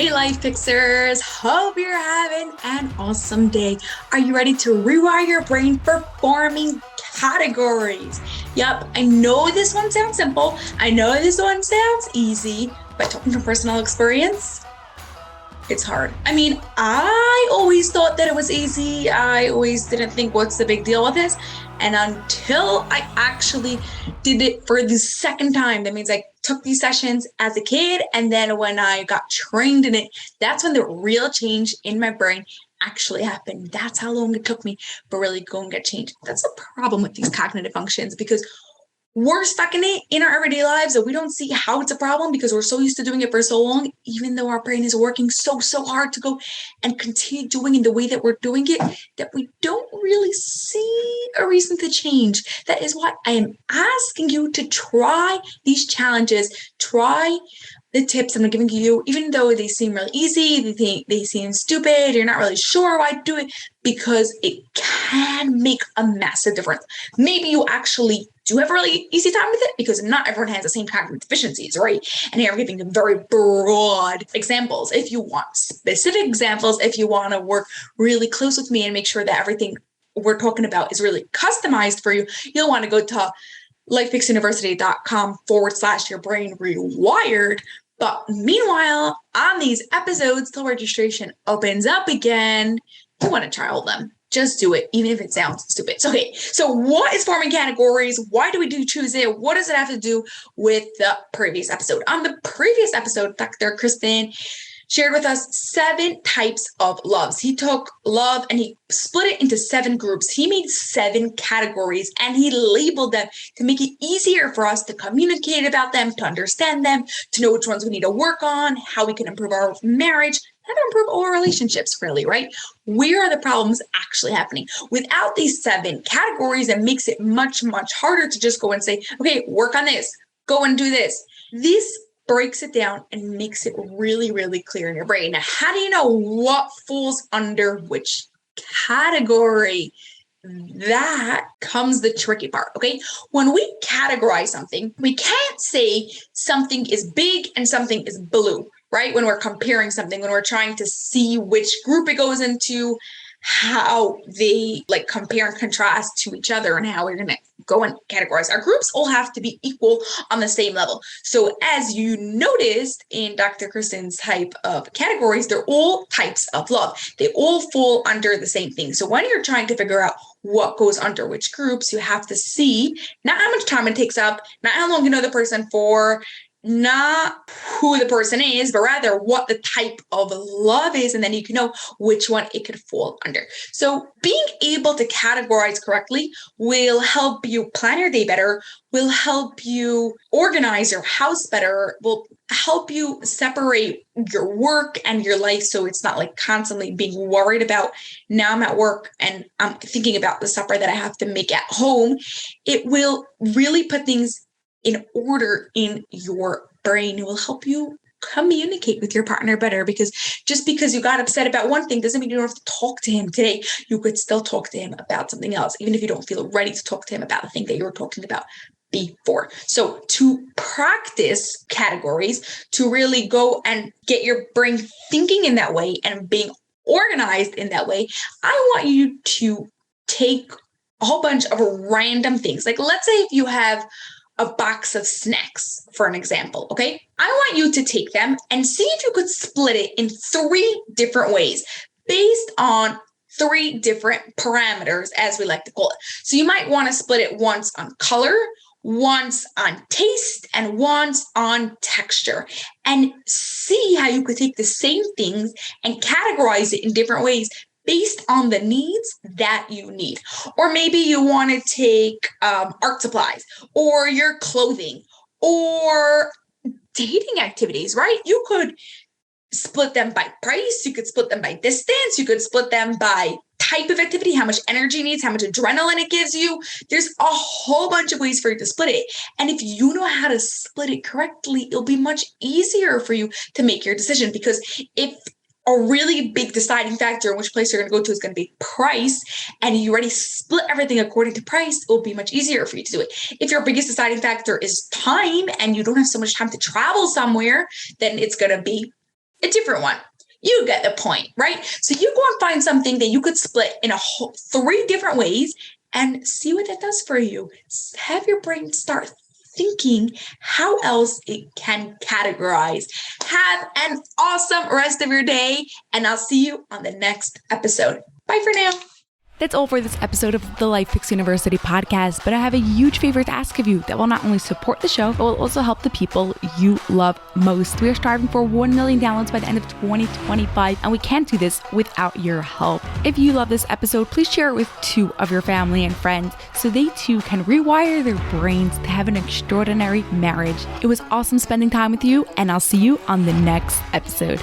Hey, Life Fixers. Hope you're having an awesome day. Are you ready to rewire your brain for forming categories? Yep, I know this one sounds simple. I know this one sounds easy, but talking from personal experience, it's hard. I mean, I always thought that it was easy. I always didn't think, what's the big deal with this? And until I actually did it for the second time, that means I took these sessions as a kid. And then when I got trained in it, that's when the real change in my brain actually happened. That's how long it took me to really go and get changed. That's the problem with these cognitive functions, because we're stuck in it in our everyday lives and we don't see how it's a problem because we're so used to doing it for so long, even though our brain is working so hard to go and continue doing it the way that we're doing it, that we don't really see a reason to change. That is why I am asking you to try these challenges, try the tips I'm giving you, even though they seem really easy, they seem stupid, you're not really sure why to do it, because it can make a massive difference. Maybe you actually do have a really easy time with it because not everyone has the same cognitive deficiencies, right? And here I'm giving them very broad examples. If you want specific examples, if you want to work really close with me and make sure that everything we're talking about is really customized for you, you'll want to go to lifefixuniversity.com/your brain rewired. But meanwhile, on these episodes, till registration opens up again, you want to try all of them. Just do it, even if it sounds stupid. So, okay, so what is forming categories? Why do we choose it? What does it have to do with the previous episode? On the previous episode, Dr. Kristen shared with us 7 types of loves. He took love and he split it into 7 groups. He made 7 categories and he labeled them to make it easier for us to communicate about them, to understand them, to know which ones we need to work on, how we can improve our marriage, how to improve all our relationships, really, right? Where are the problems actually happening? Without these 7 categories, it makes it much harder to just go and say, okay, work on this, go and do this. This breaks it down and makes it really clear in your brain. Now, how do you know what falls under which category? That comes the tricky part, okay? When we categorize something, we can't say something is big and something is blue, right? When we're comparing something, when we're trying to see which group it goes into, how they compare and contrast to each other, and how we're going to go and categorize. Our groups all have to be equal on the same level. So as you noticed in Dr. Kristen's type of categories, they're all types of love. They all fall under the same thing. So when you're trying to figure out what goes under which groups, you have to see not how much time it takes up, not how long you know the person for, not who the person is, but rather what the type of love is. And then you can know which one it could fall under. So being able to categorize correctly will help you plan your day better, will help you organize your house better, will help you separate your work and your life. So it's not constantly being worried about, now I'm at work and I'm thinking about the supper that I have to make at home. It will really put things in order in your brain. It will help you communicate with your partner better, because just because you got upset about one thing doesn't mean you don't have to talk to him today. You could still talk to him about something else, even if you don't feel ready to talk to him about the thing that you were talking about before. So to practice categories, to really go and get your brain thinking in that way and being organized in that way, I want you to take a whole bunch of random things. Let's say if you have a box of snacks, for an example, okay? I want you to take them and see if you could split it in 3 different ways based on 3 different parameters, as we like to call it. So you might want to split it once on color, once on taste, and once on texture, and see how you could take the same things and categorize it in different ways based on the needs that you need. Or maybe you want to take art supplies, or your clothing, or dating activities, right? You could split them by price. You could split them by distance. You could split them by type of activity, how much energy it needs, how much adrenaline it gives you. There's a whole bunch of ways for you to split it. And if you know how to split it correctly, it'll be much easier for you to make your decision. Because if a really big deciding factor in which place you're going to go to is going to be price, and you already split everything according to price, it will be much easier for you to do it. If your biggest deciding factor is time and you don't have so much time to travel somewhere, then it's going to be a different one. You get the point, right? So you go and find something that you could split in 3 different ways and see what that does for you. Have your brain start thinking how else it can categorize. Have an awesome rest of your day, and I'll see you on the next episode. Bye for now. That's all for this episode of the Life Picks University podcast, but I have a huge favor to ask of you that will not only support the show, but will also help the people you love most. We are striving for 1 million downloads by the end of 2025, and we can't do this without your help. If you love this episode, please share it with 2 of your family and friends so they too can rewire their brains to have an extraordinary marriage. It was awesome spending time with you, and I'll see you on the next episode.